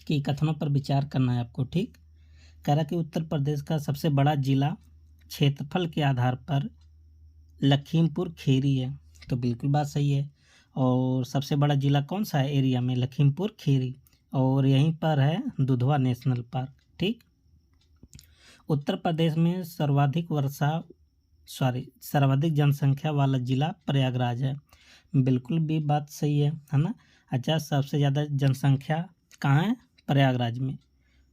कि कथनों पर विचार करना है आपको। ठीक, कह रहा कि उत्तर प्रदेश का सबसे बड़ा जिला क्षेत्रफल के आधार पर लखीमपुर खीरी है। तो बिल्कुल बात सही है। और सबसे बड़ा जिला कौन सा है एरिया में? लखीमपुर खीरी। और यहीं पर है दुधवा नेशनल पार्क। ठीक, उत्तर प्रदेश में सर्वाधिक जनसंख्या वाला जिला प्रयागराज है। बिल्कुल भी बात सही है ना। अच्छा, सबसे ज़्यादा जनसंख्या कहाँ है? प्रयागराज में।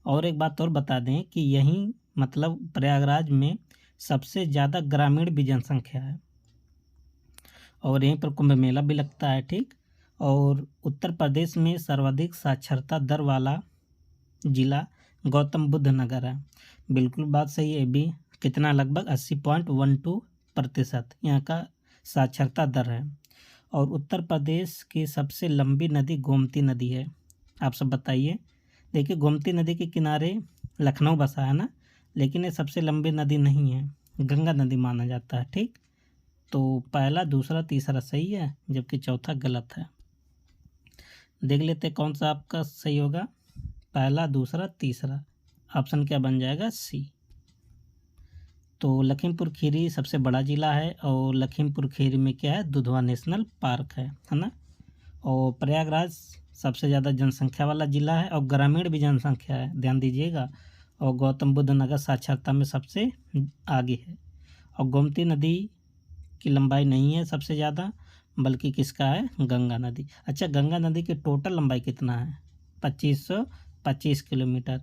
और एक बात और बता दें कि यहीं मतलब प्रयागराज में सबसे ज़्यादा ग्रामीण भी जनसंख्या है और यहीं पर कुंभ मेला भी लगता है। ठीक, और उत्तर प्रदेश में सर्वाधिक साक्षरता दर वाला जिला गौतम बुद्ध नगर है। बिल्कुल बात सही है भी। कितना? लगभग 80.12% यहाँ का साक्षरता दर है। और उत्तर प्रदेश की सबसे लंबी नदी गोमती नदी है। आप सब बताइए। देखिए, गोमती नदी के किनारे लखनऊ बसा है ना, लेकिन ये सबसे लंबी नदी नहीं है, गंगा नदी माना जाता है। ठीक, तो पहला, दूसरा, तीसरा सही है, जबकि चौथा गलत है। देख लेते कौन सा आपका सही होगा। पहला, दूसरा, तीसरा, ऑप्शन क्या बन जाएगा? सी। तो लखीमपुर खीरी सबसे बड़ा जिला है और लखीमपुर खीरी में क्या है? दुधवा नेशनल पार्क है ना। और प्रयागराज सबसे ज़्यादा जनसंख्या वाला जिला है और ग्रामीण भी जनसंख्या है, ध्यान दीजिएगा। और गौतम बुद्ध नगर साक्षरता में सबसे आगे है। और गोमती नदी की लंबाई नहीं है सबसे ज़्यादा, बल्कि किसका है? गंगा नदी। अच्छा, गंगा नदी की टोटल लंबाई कितना है? 2525 किलोमीटर।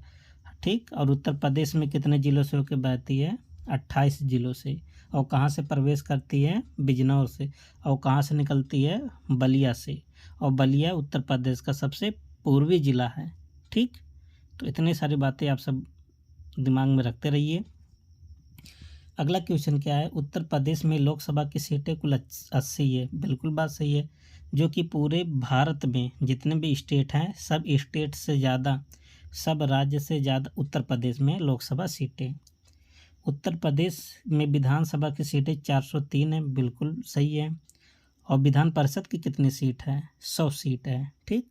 ठीक, और उत्तर प्रदेश में कितने ज़िलों से होकर बहती है? 28 ज़िलों से। और कहाँ से प्रवेश करती है? बिजनौर से। और कहाँ से निकलती है? बलिया से। और बलिया उत्तर प्रदेश का सबसे पूर्वी ज़िला है। ठीक, तो इतनी सारी बातें आप सब दिमाग में रखते रहिए। अगला क्वेश्चन क्या है? उत्तर प्रदेश में लोकसभा की सीटें कुल 80 है। बिल्कुल बात सही है, जो कि पूरे भारत में जितने भी स्टेट हैं सब स्टेट से ज़्यादा, सब राज्य से ज़्यादा उत्तर प्रदेश में लोकसभा सीटें। उत्तर प्रदेश में विधानसभा की सीटें 403 है। बिल्कुल सही है। और विधान परिषद की कितनी सीट है? 100 सीट है। ठीक,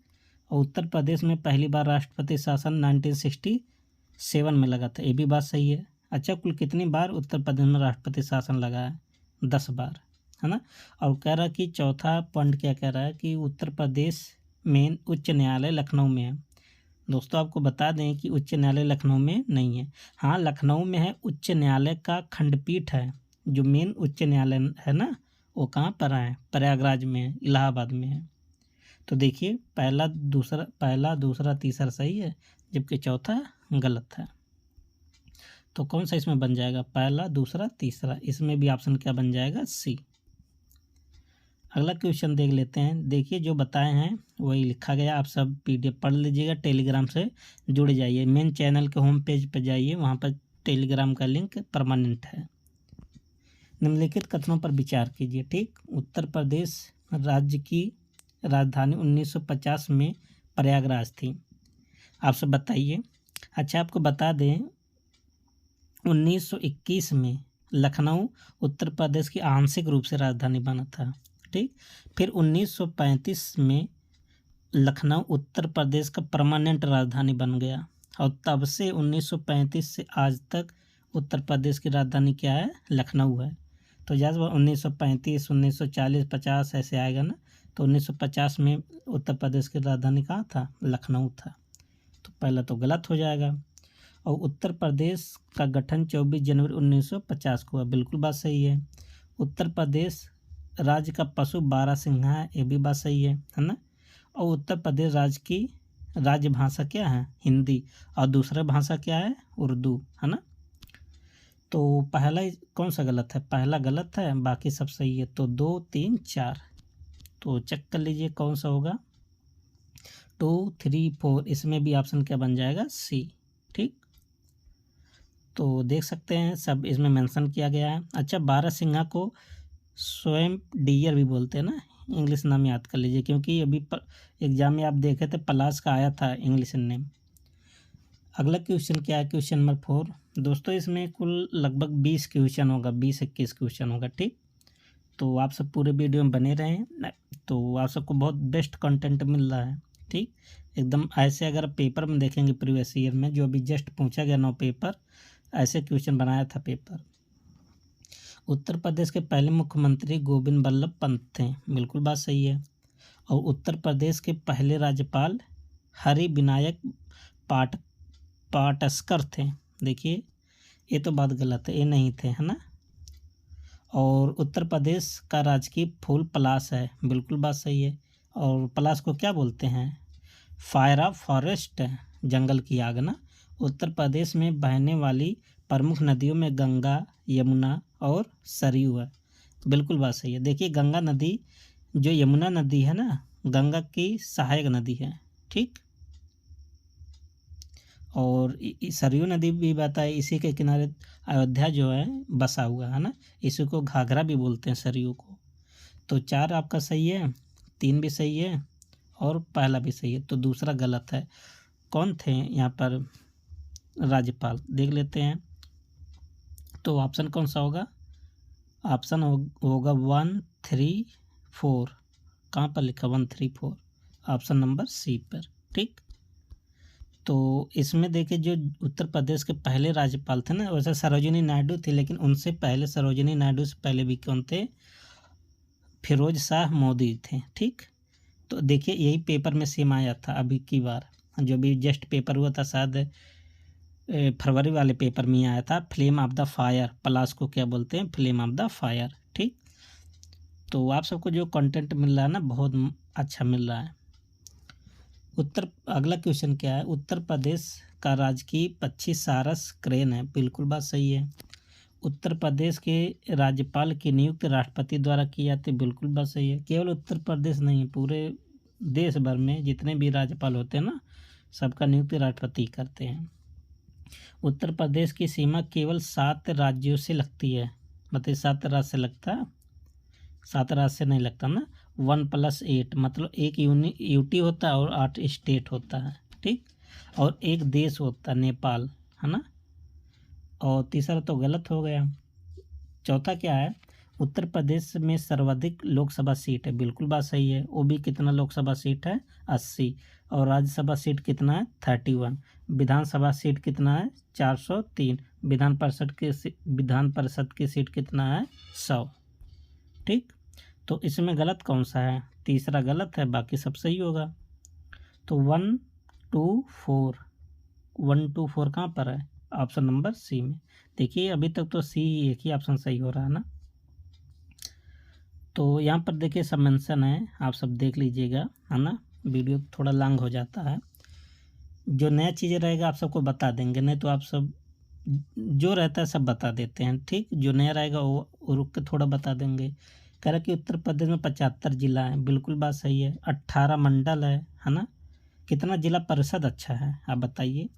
और उत्तर प्रदेश में पहली बार राष्ट्रपति शासन 1967 में लगा था। ये भी बात सही है। अच्छा, कुल कितनी बार उत्तर प्रदेश में राष्ट्रपति शासन लगा है? 10 बार, है ना। और कह रहा कि चौथा पॉइंट क्या कह रहा है कि उत्तर प्रदेश में उच्च न्यायालय लखनऊ में है। दोस्तों, आपको बता दें कि उच्च न्यायालय लखनऊ में नहीं है। हाँ, लखनऊ में है, उच्च न्यायालय का खंडपीठ है। जो मेन उच्च न्यायालय है ना, वो कहाँ पर है? प्रयागराज में है, इलाहाबाद में है। तो देखिए, पहला दूसरा तीसरा सही है, जबकि चौथा गलत है। तो कौन सा इसमें बन जाएगा? पहला, दूसरा, तीसरा। इसमें भी ऑप्शन क्या बन जाएगा? सी। अगला क्वेश्चन देख लेते हैं। देखिए, जो बताए हैं वही लिखा गया। आप सब PDF पढ़ लीजिएगा। टेलीग्राम से जुड़ जाइए। मेन चैनल के होम पेज पर जाइए, वहाँ पर टेलीग्राम का लिंक परमानेंट है। निम्नलिखित कथनों पर विचार कीजिए। ठीक, उत्तर प्रदेश राज्य की राजधानी 1950 में प्रयागराज थी। आप सब बताइए। अच्छा, आपको बता दें 1921 में लखनऊ उत्तर प्रदेश की आंशिक रूप से राजधानी बना था। ठीक, फिर 1935 में लखनऊ उत्तर प्रदेश का परमानेंट राजधानी बन गया और तब से 1935 से आज तक उत्तर प्रदेश की राजधानी क्या है? लखनऊ है। तो जब 1935, 1940, 50 ऐसे आएगा ना, तो 1950 में उत्तर प्रदेश की राजधानी कहाँ था? लखनऊ था। तो पहला तो गलत हो जाएगा। और उत्तर प्रदेश का गठन 24 जनवरी 1950 को हुआ। बिल्कुल बात सही है। उत्तर प्रदेश राज्य का पशु बारहसिंघा है। ये भी बात सही है ना। और उत्तर प्रदेश राज्य की राज्य भाषा क्या है? हिंदी। और दूसरा भाषा क्या है? उर्दू, है ना। तो पहला कौन सा गलत है? पहला गलत है, बाकी सब सही है। तो 2, 3, 4। तो चेक कर लीजिए कौन सा होगा। 2, 3, 4। इसमें भी ऑप्शन क्या बन जाएगा? सी। ठीक, तो देख सकते हैं सब इसमें मेंशन किया गया है। अच्छा, बारहसिंघा को स्वयं डियर भी बोलते हैं ना। इंग्लिश नाम याद कर लीजिए, क्योंकि अभी एग्जाम में आप देखे थे पलाश का आया था इंग्लिश नेम। अगला क्वेश्चन क्या है? Question number 4। दोस्तों, इसमें कुल लगभग 20 क्वेश्चन होगा, 20-21 क्वेश्चन होगा। ठीक, तो आप सब पूरे वीडियो में बने रहें, तो आप सबको बहुत बेस्ट कंटेंट मिल रहा है। ठीक, एकदम ऐसे अगर पेपर में देखेंगे प्रीवियस ईयर में जो अभी जस्ट पूछा गया 9 पेपर, ऐसे क्वेश्चन बनाया था पेपर। उत्तर प्रदेश के पहले मुख्यमंत्री गोविंद बल्लभ पंत थे, बिल्कुल बात सही है। और उत्तर प्रदेश के पहले राज्यपाल हरि विनायक पाटस्कर थे। देखिए ये तो बात गलत है, ये नहीं थे, है ना। और उत्तर प्रदेश का राजकीय फूल पलाश है, बिल्कुल बात सही है। और पलाश को क्या बोलते हैं? फायर ऑफ फॉरेस्ट, जंगल की आग ना। उत्तर प्रदेश में बहने वाली प्रमुख नदियों में गंगा, यमुना और सरयू है, बिल्कुल बात सही है। देखिए गंगा नदी, जो यमुना नदी है ना, गंगा की सहायक नदी है, ठीक। और सरयू नदी भी बहता है, इसी के किनारे अयोध्या जो है बसा हुआ है ना, इसी को घाघरा भी बोलते हैं सरयू को। तो 4 आपका सही है, 3 भी सही है और पहला भी सही है, तो दूसरा गलत है। कौन थे यहाँ पर राज्यपाल, देख लेते हैं। तो ऑप्शन कौन सा होगा? ऑप्शन होगा 1, 3, 4। कहाँ पर लिखा 1, 3, 4? ऑप्शन नंबर सी पर, ठीक। तो इसमें देखिए जो उत्तर प्रदेश के पहले राज्यपाल थे ना, वैसे सरोजिनी नायडू थे, लेकिन उनसे पहले, सरोजिनी नायडू से पहले भी कौन थे? फिरोज शाह मोदी थे, ठीक। तो देखिए यही पेपर में सेम आया था अभी की बार, जो भी जस्ट पेपर हुआ था शायद फरवरी वाले पेपर में आया था। फ्लेम ऑफ द फायर, पलाश को क्या बोलते हैं? फ्लेम ऑफ द फायर, ठीक। तो आप सबको जो कंटेंट मिल रहा है ना, बहुत अच्छा मिल रहा है। अगला क्वेश्चन क्या है? उत्तर प्रदेश का राजकीय पक्षी सारस क्रेन है, बिल्कुल बात सही है। उत्तर प्रदेश के राज्यपाल की नियुक्ति राष्ट्रपति द्वारा की जाती है, बिल्कुल बात सही है। केवल उत्तर प्रदेश नहीं, पूरे देश भर में जितने भी राज्यपाल होते हैं ना, सबका नियुक्ति राष्ट्रपति करते हैं। उत्तर प्रदेश की सीमा केवल 7 राज्यों से लगती है, मतलब 7 राज्य से लगता है, 7 राज्य से नहीं लगता ना। 1+8 मतलब एक यूटी होता है और 8 स्टेट होता है, ठीक। और एक देश होता है नेपाल, है ना। और तीसरा तो गलत हो गया। चौथा क्या है? उत्तर प्रदेश में सर्वाधिक लोकसभा सीट है, बिल्कुल बात सही है। वो भी कितना लोकसभा सीट है? 80। और राज्यसभा सीट कितना है? 31। विधानसभा सीट कितना है? 403। विधान परिषद की सीट कितना है? 100, ठीक। तो इसमें गलत कौन सा है? तीसरा गलत है, बाकी सब सही होगा। तो 1, 2, 4, 1, 2, 4 कहाँ पर है? ऑप्शन नंबर सी में। देखिए अभी तक तो सी एक ही ऑप्शन सही हो रहा है ना। तो यहाँ पर देखिए सब मेंशन है, आप सब देख लीजिएगा, है ना। वीडियो थोड़ा लॉन्ग हो जाता है, जो नया चीज़ें रहेगा आप सबको बता देंगे, नहीं तो आप सब जो रहता है सब बता देते हैं, ठीक। जो नया रहेगा वो रुक के थोड़ा बता देंगे। कह रहा कि उत्तर प्रदेश में 75 जिला है, बिल्कुल बात सही है। 18 मंडल है ना। कितना जिला परिषद अच्छा है, आप बताइए।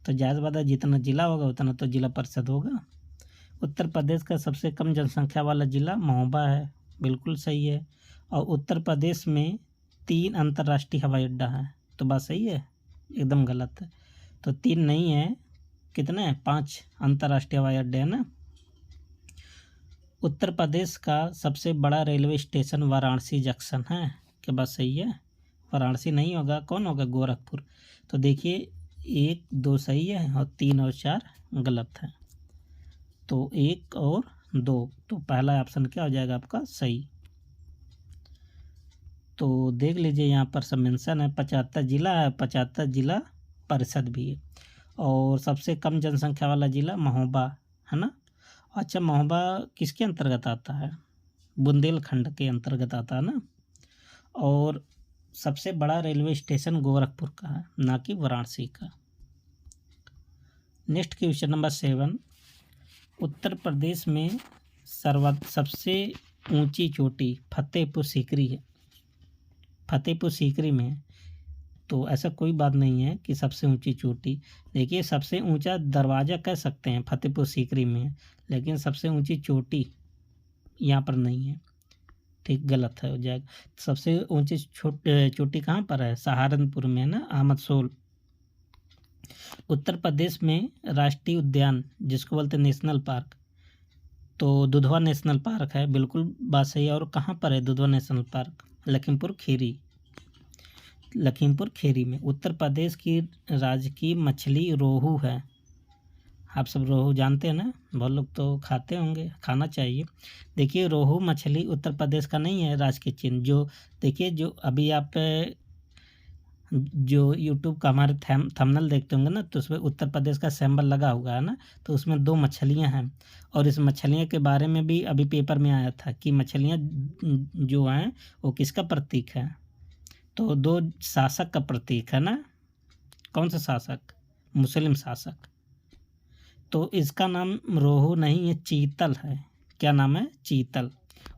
तो जायज़ बात है, जितना जिला होगा उतना तो जिला परिषद होगा। उत्तर प्रदेश का सबसे कम जनसंख्या वाला जिला महोबा है, बिल्कुल सही है। और उत्तर प्रदेश में 3 अंतर्राष्ट्रीय हवाई अड्डा है, तो बात सही है? एकदम गलत है। तो 3 नहीं है, कितने हैं? 5 अंतर्राष्ट्रीय हवाई अड्डे हैं ना। उत्तर प्रदेश का सबसे बड़ा रेलवे स्टेशन वाराणसी जंक्शन है, क्या बात सही है? वाराणसी नहीं होगा, कौन होगा? गोरखपुर। तो देखिए 1, 2 सही है और 3 और 4 गलत है। तो 1 और 2, तो पहला ऑप्शन क्या हो जाएगा आपका? सही। तो देख लीजिए यहाँ पर सब मेंशन है, 75 जिला है, 75 जिला परिषद भी है। और सबसे कम जनसंख्या वाला जिला महोबा, है ना। अच्छा, महोबा किसके अंतर्गत आता है? बुंदेलखंड के अंतर्गत आता है ना। और सबसे बड़ा रेलवे स्टेशन गोरखपुर का है, ना कि वाराणसी का। Next question number 7। Uttar Pradesh में सबसे ऊंची चोटी फतेहपुर सीकरी है, फतेहपुर सीकरी में है। तो ऐसा कोई बात नहीं है कि सबसे ऊंची चोटी। देखिए सबसे ऊंचा दरवाज़ा कह सकते हैं फतेहपुर सीकरी में है, लेकिन सबसे ऊंची चोटी यहाँ पर नहीं है, ठीक। गलत है हो जाएगा। सबसे ऊंची चोटी कहाँ पर है? सहारनपुर में है ना, अहमदसोल। उत्तर प्रदेश में राष्ट्रीय उद्यान जिसको बोलते हैं नेशनल पार्क, तो दुधवा नेशनल पार्क है, बिल्कुल बात सही है। और कहाँ पर है दुधवा नेशनल पार्क? लखीमपुर खीरी। लखीमपुर खीरी में। उत्तर प्रदेश की राजकीय मछली रोहू है। आप सब रोहू जानते हैं ना, बहुत लोग तो खाते होंगे, खाना चाहिए। देखिए रोहू मछली उत्तर प्रदेश का नहीं है राजकीय चिन्ह। जो देखिए जो अभी आप जो यूट्यूब का हमारे थंबनेल देखते होंगे ना, तो उसमें उत्तर प्रदेश का सिंबल लगा हुआ है ना, तो उसमें 2 मछलियां हैं। और इस मछलियां के बारे में भी अभी पेपर में आया था कि मछलियां जो हैं वो किसका प्रतीक है, तो 2 शासक का प्रतीक है ना। कौन सा शासक? मुस्लिम शासक। तो इसका नाम रोहू नहीं है, चीतल है। क्या नाम है? चीतल।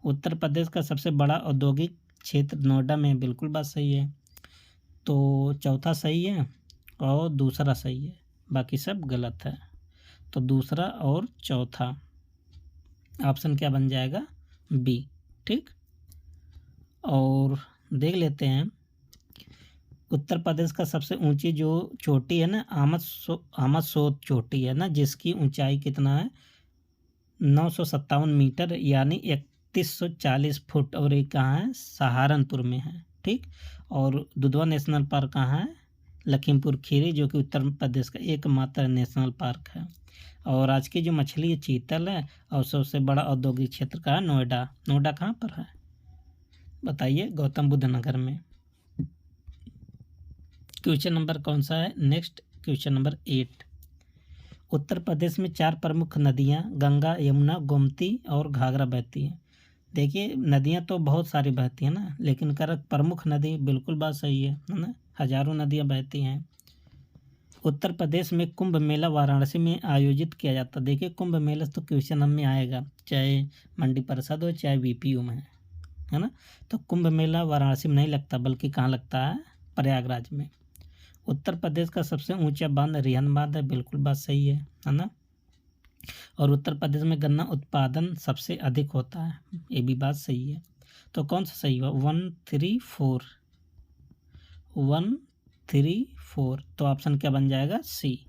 उत्तर प्रदेश का सबसे बड़ा औद्योगिक क्षेत्र नोएडा में, बिल्कुल बात सही है। तो चौथा सही है और दूसरा सही है, बाकी सब गलत है। तो दूसरा और चौथा ऑप्शन क्या बन जाएगा? बी। ठीक। और देख लेते हैं उत्तर प्रदेश का सबसे ऊंची जो चोटी है ना, आमदसोत चोटी है ना, जिसकी ऊंचाई कितना है? 957 मीटर यानी 3140 फुट। और ये कहाँ है? सहारनपुर में है। ठीक। और दुधवा नेशनल पार्क कहाँ है? लखीमपुर खीरी, जो कि उत्तर प्रदेश का एकमात्र नेशनल पार्क है। और आज की जो मछली है चीतल है। और सबसे बड़ा औद्योगिक क्षेत्र का है नोएडा। नोएडा कहाँ पर है बताइए? गौतम बुद्ध नगर में। क्वेश्चन नंबर कौन सा है? Next question number 8। Uttar Pradesh में 4 प्रमुख नदियाँ गंगा, यमुना, गोमती और घाघरा बहती हैं। देखिए नदियाँ तो बहुत सारी बहती हैं ना, लेकिन प्रमुख नदी, बिल्कुल बात सही है ना, हजारों नदियाँ बहती हैं। उत्तर प्रदेश में कुंभ मेला वाराणसी में आयोजित किया जाता है। देखिए कुंभ मेला तो क्वेश्चन में आएगा, चाहे मंडी परिषद हो चाहे वीपीयू में, है ना। तो कुंभ मेला वाराणसी में नहीं लगता, बल्कि कहाँ लगता है? प्रयागराज में। उत्तर प्रदेश का सबसे ऊंचा बांध रिहंद बांध है, बिल्कुल बात सही है ना। और उत्तर प्रदेश में गन्ना उत्पादन सबसे अधिक होता है, ये भी बात सही है। तो कौन सा सही हुआ? 134 134। तो ऑप्शन क्या बन जाएगा? सी।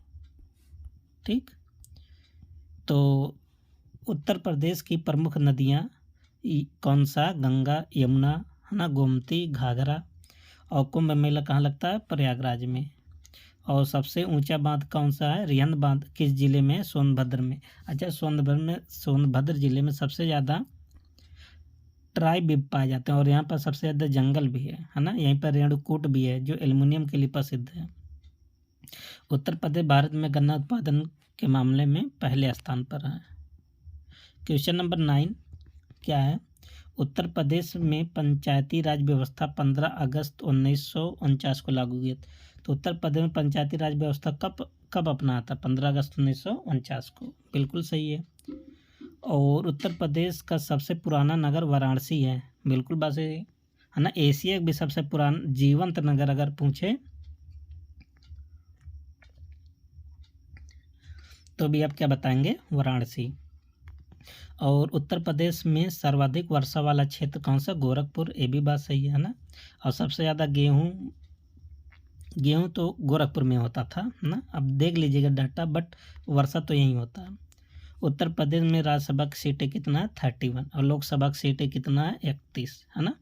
ठीक। तो उत्तर प्रदेश की प्रमुख नदियाँ कौन सा? गंगा, यमुना, है ना, गोमती, घाघरा। और कुंभ मेला कहाँ लगता है? प्रयागराज में। और सबसे ऊंचा बांध कौन सा है? रिहंद बांध। किस जिले में? सोनभद्र में। अच्छा, सोनभद्र जिले में सबसे ज़्यादा ट्राइब पाए जाते हैं और यहाँ पर सबसे ज़्यादा जंगल भी है ना। यहीं पर रेणुकूट भी है जो एल्युमिनियम के लिए प्रसिद्ध है। उत्तर प्रदेश भारत में गन्ना उत्पादन के मामले में पहले स्थान पर है। क्वेश्चन नंबर 9 क्या है? उत्तर प्रदेश में पंचायती राज व्यवस्था 15 अगस्त 1949 को लागू हुई। तो उत्तर प्रदेश में पंचायती राज व्यवस्था कब अपनाया था? 15 अगस्त 1949 को, बिल्कुल सही है। और उत्तर प्रदेश का सबसे पुराना नगर वाराणसी है, बिल्कुल बात सही है ना। एशिया भी सबसे पुराना जीवंत नगर अगर पूछे तो भी आप क्या बताएंगे? वाराणसी। और उत्तर प्रदेश में सर्वाधिक वर्षा वाला क्षेत्र कौन सा? गोरखपुर, ये भी बात सही है ना। और सबसे ज़्यादा गेहूँ तो गोरखपुर में होता था ना। अब देख लीजिएगा डाटा, बट वर्षा तो यहीं होता है। उत्तर प्रदेश में राज्यसभा की सीटें कितना है? 31। और लोकसभा की सीटें कितना है? 31, है ना।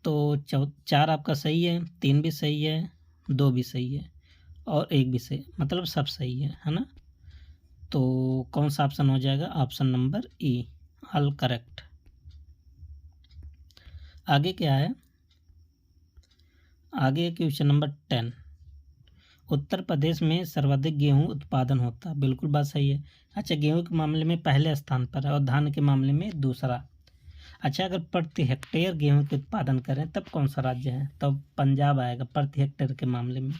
तो 4 आपका सही है, 3 भी सही है, 2 भी सही है और 1 भी सही, मतलब सब सही है ना। तो कौन सा ऑप्शन हो जाएगा? ऑप्शन नंबर ई, ऑल करेक्ट। आगे क्या है? आगे क्वेश्चन नंबर 10। उत्तर प्रदेश में सर्वाधिक गेहूं उत्पादन होता है, बिल्कुल बात सही है। अच्छा, गेहूं के मामले में पहले स्थान पर है और धान के मामले में दूसरा। अच्छा, अगर प्रति हेक्टेयर गेहूं के उत्पादन करें तब कौन सा राज्य है? तब पंजाब आएगा प्रति हेक्टेयर के मामले में।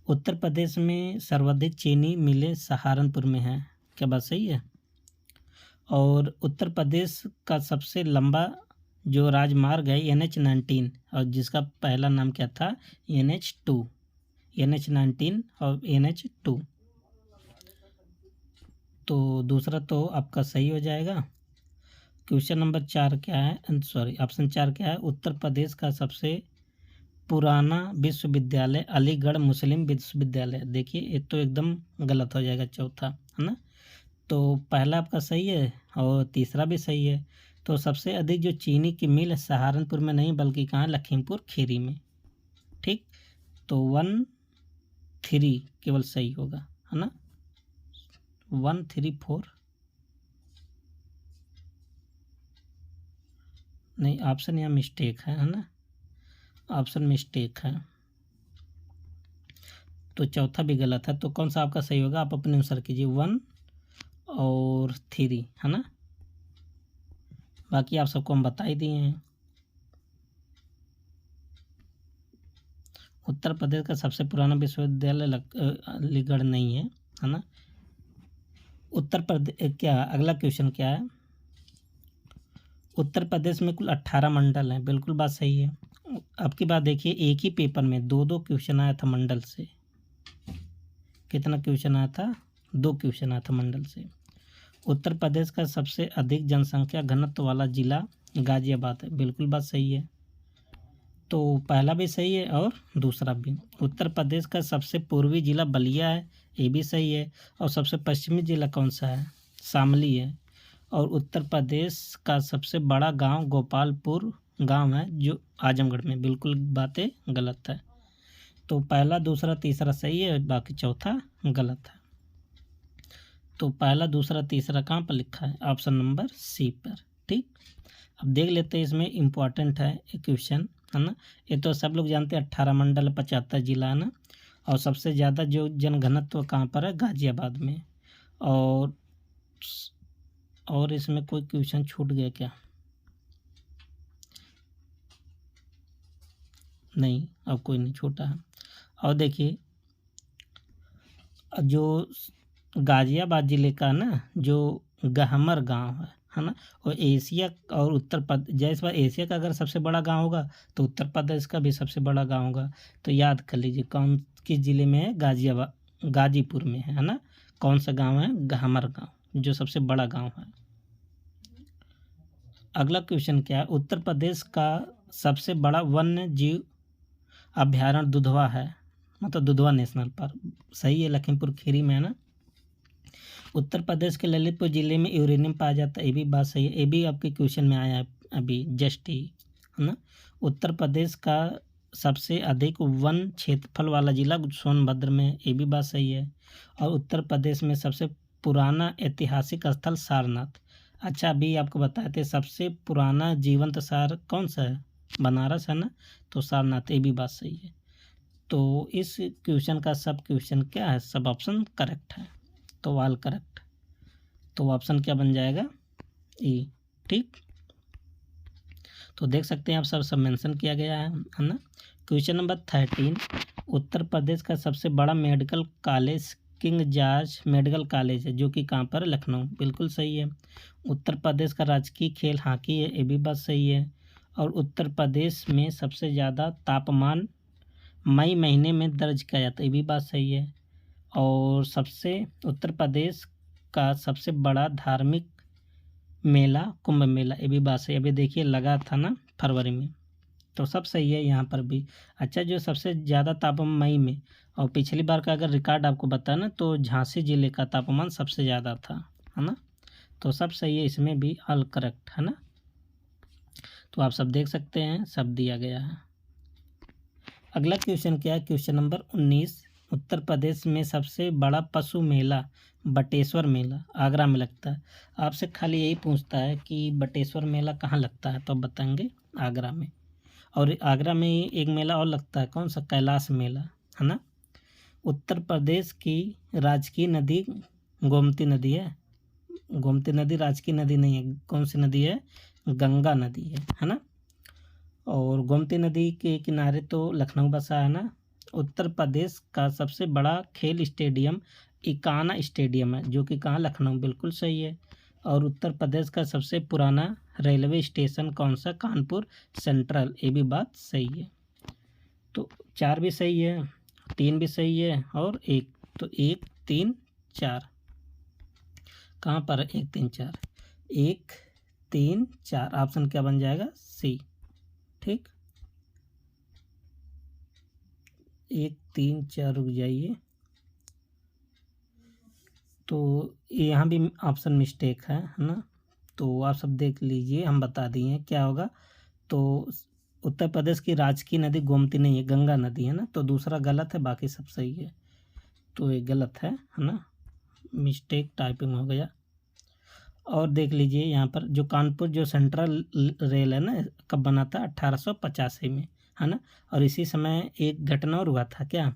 उत्तर प्रदेश में सर्वाधिक चीनी मिलें सहारनपुर में है, क्या बात सही है? और उत्तर प्रदेश का सबसे लंबा जो राजमार्ग है NH-19, और जिसका पहला नाम क्या था? NH-2, NH-19 और NH-2। तो दूसरा तो आपका सही हो जाएगा। क्वेश्चन नंबर 4 क्या है? ऑप्शन 4 क्या है? उत्तर प्रदेश का सबसे पुराना विश्वविद्यालय अलीगढ़ मुस्लिम विश्वविद्यालय। देखिए ये तो एकदम गलत हो जाएगा, चौथा, है ना। तो पहला आपका सही है और तीसरा भी सही है। तो सबसे अधिक जो चीनी की मिल है सहारनपुर में नहीं बल्कि कहाँ, लखीमपुर खीरी में। ठीक, तो 1-3 केवल सही होगा, है ना। 1-3-4 नहीं, ऑप्शन यहाँ मिस्टेक है ना, ऑप्शन मिस्टेक है। तो चौथा भी गलत है, तो कौन सा आपका सही होगा, आप अपने अनुसार कीजिए। 1 और 3, है ना। बाकी आप सबको हम बता ही दिए हैं। उत्तर प्रदेश का सबसे पुराना विश्वविद्यालय अलीगढ़ नहीं है ना। उत्तर प्रदेश क्या, अगला क्वेश्चन क्या है, उत्तर प्रदेश में कुल 18 मंडल हैं। बिल्कुल बात सही है। अब की बात देखिए, एक ही पेपर में 2-2 क्वेश्चन आया था मंडल से। कितना क्वेश्चन आया था, 2 क्वेश्चन आया था मंडल से। उत्तर प्रदेश का सबसे अधिक जनसंख्या घनत्व वाला जिला गाजियाबाद है। बिल्कुल बात सही है। तो पहला भी सही है और दूसरा भी। उत्तर प्रदेश का सबसे पूर्वी जिला बलिया है, ये भी सही है। और सबसे पश्चिमी जिला कौन सा है, शामली है। और उत्तर प्रदेश का सबसे बड़ा गांव गोपालपुर गांव है जो आजमगढ़ में। बिल्कुल बातें गलत है। तो पहला, दूसरा, तीसरा सही है, बाकी चौथा गलत है। तो पहला, दूसरा, तीसरा कहाँ पर लिखा है, ऑप्शन नंबर सी पर। ठीक, अब देख लेते हैं, इसमें इम्पोर्टेंट है एक क्वेश्चन, है ना। ये तो सब लोग जानते हैं, 18 मंडल 75 जिला, है ना। और सबसे ज़्यादा जो जनघनत्व कहाँ पर है, गाजियाबाद में। और इसमें कोई क्वेश्चन छूट गया क्या, नहीं, अब कोई नहीं छूटा है। और देखिए, जो गाजियाबाद ज़िले का ना जो गहमर गांव है ना, और एशिया और उत्तर प्रदेश, जैसे एशिया का अगर सबसे बड़ा गांव होगा तो उत्तर प्रदेश का भी सबसे बड़ा गांव होगा। तो याद कर लीजिए कौन किस ज़िले में है, गाजियाबाद, गाजीपुर में है ना। कौन सा गांव है, गहमर गांव, जो सबसे बड़ा गांव है। अगला क्वेश्चन क्या है, उत्तर प्रदेश का सबसे बड़ा वन्य जीव अभ्यारण्य दुधवा है, मतलब दुधवा नेशनल पार्क। सही है, लखीमपुर खीरी में है ना। उत्तर प्रदेश के ललितपुर जिले में यूरेनियम पाया जाता है, ये भी बात सही है। ये भी आपके क्वेश्चन में आया है अभी जस्ट ही, है ना। उत्तर प्रदेश का सबसे अधिक वन क्षेत्रफल वाला जिला सोनभद्र में, ये भी बात सही है। और उत्तर प्रदेश में सबसे पुराना ऐतिहासिक स्थल सारनाथ। अच्छा, अभी आपको बताए थे सबसे पुराना जीवंत सार कौन सा है, बनारस है ना। तो सारनाथ, ये भी बात सही है। तो इस क्वेश्चन का सब क्वेश्चन क्या है, सब ऑप्शन करेक्ट है। तो ऑल करेक्ट। तो ऑप्शन क्या बन जाएगा, ई। ठीक, तो देख सकते हैं आप, सब मेंशन किया गया है ना। क्वेश्चन नंबर 13, उत्तर प्रदेश का सबसे बड़ा medical college king George medical college है, जो कि कहाँ पर है, लखनऊ। बिल्कुल सही है। उत्तर प्रदेश का राजकीय खेल हॉकी है, ये भी बात सही है। और उत्तर प्रदेश में सबसे ज़्यादा तापमान मई महीने में दर्ज किया जाता है, ये भी बात सही है। और उत्तर प्रदेश का सबसे बड़ा धार्मिक मेला कुंभ मेला, ये भी बात सही। अभी देखिए लगा था ना फरवरी में, तो सब सही है यहाँ पर भी। अच्छा, जो सबसे ज़्यादा तापमान मई में, और पिछली बार का अगर रिकॉर्ड आपको बताया ना, तो झांसी जिले का तापमान सबसे ज़्यादा था, है ना। तो सब सही है, इसमें भी ऑल करेक्ट है ना। तो आप सब देख सकते हैं, सब दिया गया है। अगला क्वेश्चन क्या है, क्वेश्चन नंबर 19, उत्तर प्रदेश में सबसे बड़ा पशु मेला बटेश्वर मेला आगरा में लगता है। आपसे खाली यही पूछता है कि बटेश्वर मेला कहाँ लगता है, तो आप बताएंगे आगरा में। और आगरा में ही एक मेला और लगता है, कौन सा, कैलाश मेला, है ना। उत्तर प्रदेश की राजकीय नदी गोमती नदी है। गोमती नदी राजकीय नदी नहीं है, कौन सी नदी है, गंगा नदी है ना। और गोमती नदी के किनारे तो लखनऊ बसा है ना। उत्तर प्रदेश का सबसे बड़ा खेल स्टेडियम इकाना स्टेडियम है, जो कि कहाँ, लखनऊ। बिल्कुल सही है। और उत्तर प्रदेश का सबसे पुराना रेलवे स्टेशन कौन सा, कानपुर सेंट्रल, ये भी बात सही है। तो 4 भी सही है, 3 भी सही है और 1, तो 1, 3, 4 कहाँ पर है, 1, 3, 4, 1, 3, 4 ऑप्शन क्या बन जाएगा, सी। ठीक, 1, 3, 4 रुक जाइए, तो यहाँ भी ऑप्शन मिस्टेक है ना। तो आप सब देख लीजिए, हम बता दिए क्या होगा। तो उत्तर प्रदेश की राजकीय नदी गोमती नहीं है, गंगा नदी है ना। तो दूसरा गलत है, बाकी सब सही है। तो ये गलत है ना, मिस्टेक टाइपिंग हो गया। और देख लीजिए यहाँ पर जो कानपुर जो सेंट्रल रेल है ना, कब बना था? 1885 में, है ना। और इसी समय एक घटना और हुआ था, क्या?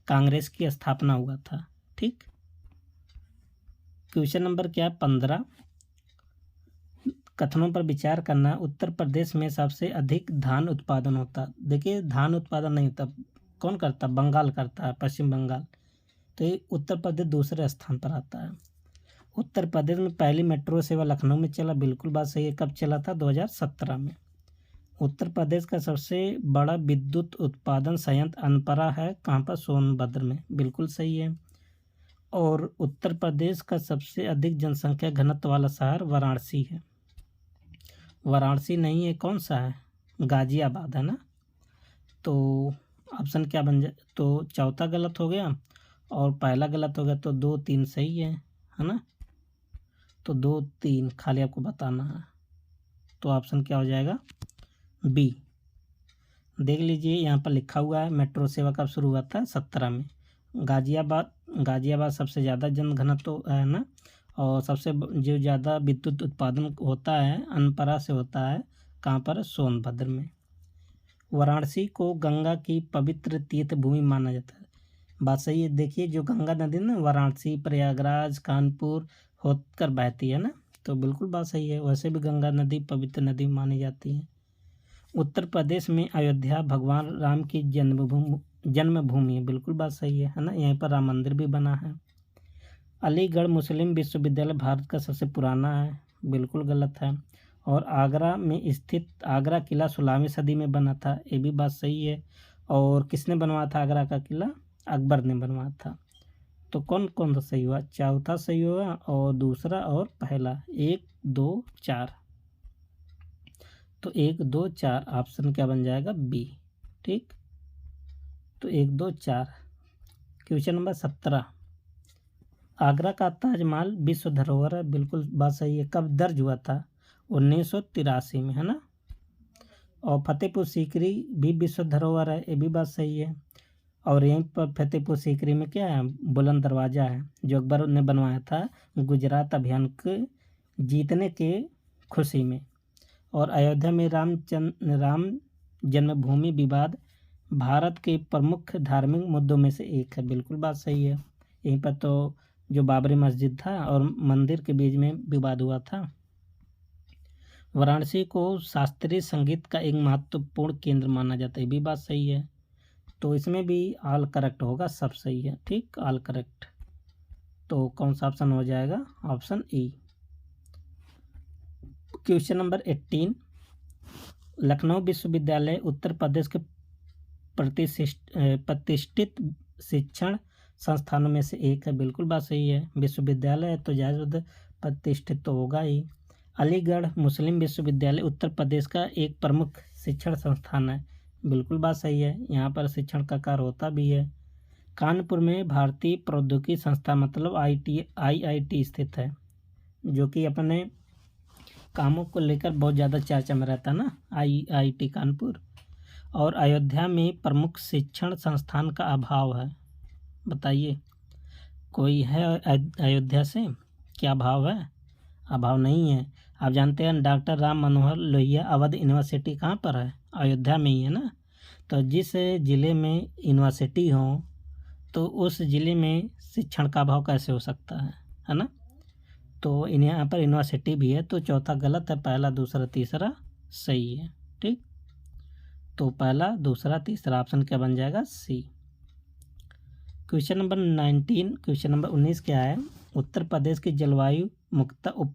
कांग्रेस की स्थापना हुआ था। ठीक। क्वेश्चन नंबर क्या? 15। कथनों पर विचार करना। उत्तर प्रदेश में सबसे अधिक धान उत्पादन होता। देखिए, धान उत्पादन नहीं होता, कौन करता? बंगाल करता है, पश्चिम बंगाल। तो ये उत्तर प्रदेश दूसरे स्थान पर आता है। उत्तर प्रदेश में पहली मेट्रो सेवा लखनऊ में चला, बिल्कुल बात सही है। कब चला था? 2017 में। उत्तर प्रदेश का सबसे बड़ा विद्युत उत्पादन संयंत्र अनपरा है, कहाँ पर? सोनभद्र में, बिल्कुल सही है। और उत्तर प्रदेश का सबसे अधिक जनसंख्या घनत्व वाला शहर वाराणसी है। वाराणसी नहीं है, कौन सा है? गाजियाबाद है ना। तो ऑप्शन क्या बन जाए? तो चौथा गलत हो गया और पहला गलत हो गया, तो 2 3 सही है ना। तो 2 3 खाली आपको बताना है। तो ऑप्शन क्या हो जाएगा? बी। देख लीजिए यहाँ पर लिखा हुआ है मेट्रो सेवा कब शुरू हुआ था? 17 में। गाजियाबाद सबसे ज़्यादा जनघनत्व है ना। और सबसे जो ज़्यादा विद्युत उत्पादन होता है अनपरा से होता है, कहाँ पर? सोनभद्र में। वाराणसी को गंगा की पवित्र तीर्थ भूमि माना जाता है। बात सही है। देखिए, जो गंगा नदी ना वाराणसी, प्रयागराज, कानपुर होकर बहती है ना। तो बिल्कुल बात सही है। वैसे भी गंगा नदी पवित्र नदी मानी जाती है। उत्तर प्रदेश में अयोध्या भगवान राम की जन्मभूमि है, बिल्कुल बात सही है ना। यहीं पर राम मंदिर भी बना है। अलीगढ़ मुस्लिम विश्वविद्यालय भारत का सबसे पुराना है, बिल्कुल गलत है। और आगरा में स्थित आगरा किला 16वीं सदी में बना था, ये भी बात सही है। और किसने बनवाया था आगरा का किला? अकबर ने बनवाया था। तो कौन कौन सा सही हुआ? चौथा सही हुआ और दूसरा और पहला। 1 2 4। तो 1 2 4 ऑप्शन क्या बन जाएगा? बी। ठीक। तो 1 2 4। Question number 17। आगरा का ताजमहल विश्व धरोहर है, बिल्कुल बात सही है। कब दर्ज हुआ था? 1983 में, है ना। और फतेहपुर सीकरी भी विश्व धरोहर है, ये भी बात सही है। और यहीं पर फतेहपुर सीकरी में क्या है? बुलंद दरवाज़ा है, जो अकबर ने बनवाया था गुजरात अभियान के जीतने के खुशी में। और अयोध्या में राम जन्मभूमि विवाद भारत के प्रमुख धार्मिक मुद्दों में से एक है, बिल्कुल बात सही है। यहीं पर तो जो बाबरी मस्जिद था और मंदिर के बीच में विवाद हुआ था। वाराणसी को शास्त्रीय संगीत का एक महत्वपूर्ण केंद्र माना जाता है, ये भी बात सही है। तो इसमें भी ऑल करेक्ट होगा, सब सही है। ठीक, ऑल करेक्ट। तो कौन सा ऑप्शन हो जाएगा? Option E. Question number 18। Lucknow विश्वविद्यालय उत्तर प्रदेश के प्रतिष्ठित शिक्षण संस्थानों में से एक है, बिल्कुल बात सही है। विश्वविद्यालय है तो जायज़ प्रतिष्ठित तो होगा ही। अलीगढ़ मुस्लिम विश्वविद्यालय उत्तर प्रदेश का एक प्रमुख शिक्षण संस्थान है, बिल्कुल बात सही है। यहाँ पर शिक्षण का कार्य होता भी है। कानपुर में भारतीय प्रौद्योगिकी संस्थान मतलब IIT स्थित है, जो कि अपने कामों को लेकर बहुत ज़्यादा चर्चा में रहता है ना, IIT कानपुर। और अयोध्या में प्रमुख शिक्षण संस्थान का अभाव है, बताइए कोई है अयोध्या से? क्या अभाव है? अभाव नहीं है। आप जानते हैं डॉक्टर राम मनोहर लोहिया अवध यूनिवर्सिटी कहाँ पर है? अयोध्या में ही है ना। तो जिस ज़िले में यूनिवर्सिटी हो तो उस ज़िले में शिक्षण का अभाव कैसे हो सकता है ना। तो यहाँ पर यूनिवर्सिटी भी है, तो चौथा गलत है, पहला दूसरा तीसरा सही है। ठीक, तो पहला दूसरा तीसरा ऑप्शन क्या बन जाएगा? सी। क्वेश्चन नंबर 19 क्या है? उत्तर प्रदेश की जलवायु मुख्यतः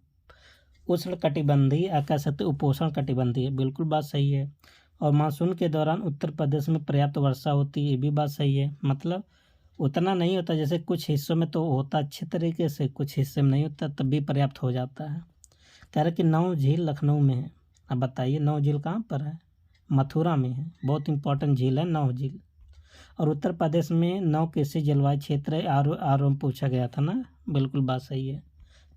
उष्ण कटिबंधीय कह सकते उपोष्ण कटिबंधीय है, बिल्कुल बात सही है। और मानसून के दौरान उत्तर प्रदेश में पर्याप्त वर्षा होती है, ये भी बात सही है। मतलब उतना नहीं होता, जैसे कुछ हिस्सों में तो होता अच्छे तरीके से, कुछ हिस्से में नहीं होता, तब भी पर्याप्त हो जाता है। कह रहे कि 9 झील लखनऊ में है। अब बताइए 9 झील कहाँ पर है? मथुरा में है, बहुत इंपॉर्टेंट झील है 9 झील। और उत्तर प्रदेश में 9 कृषि जलवायु क्षेत्र है, आर में पूछा गया था ना, बिल्कुल बात सही है।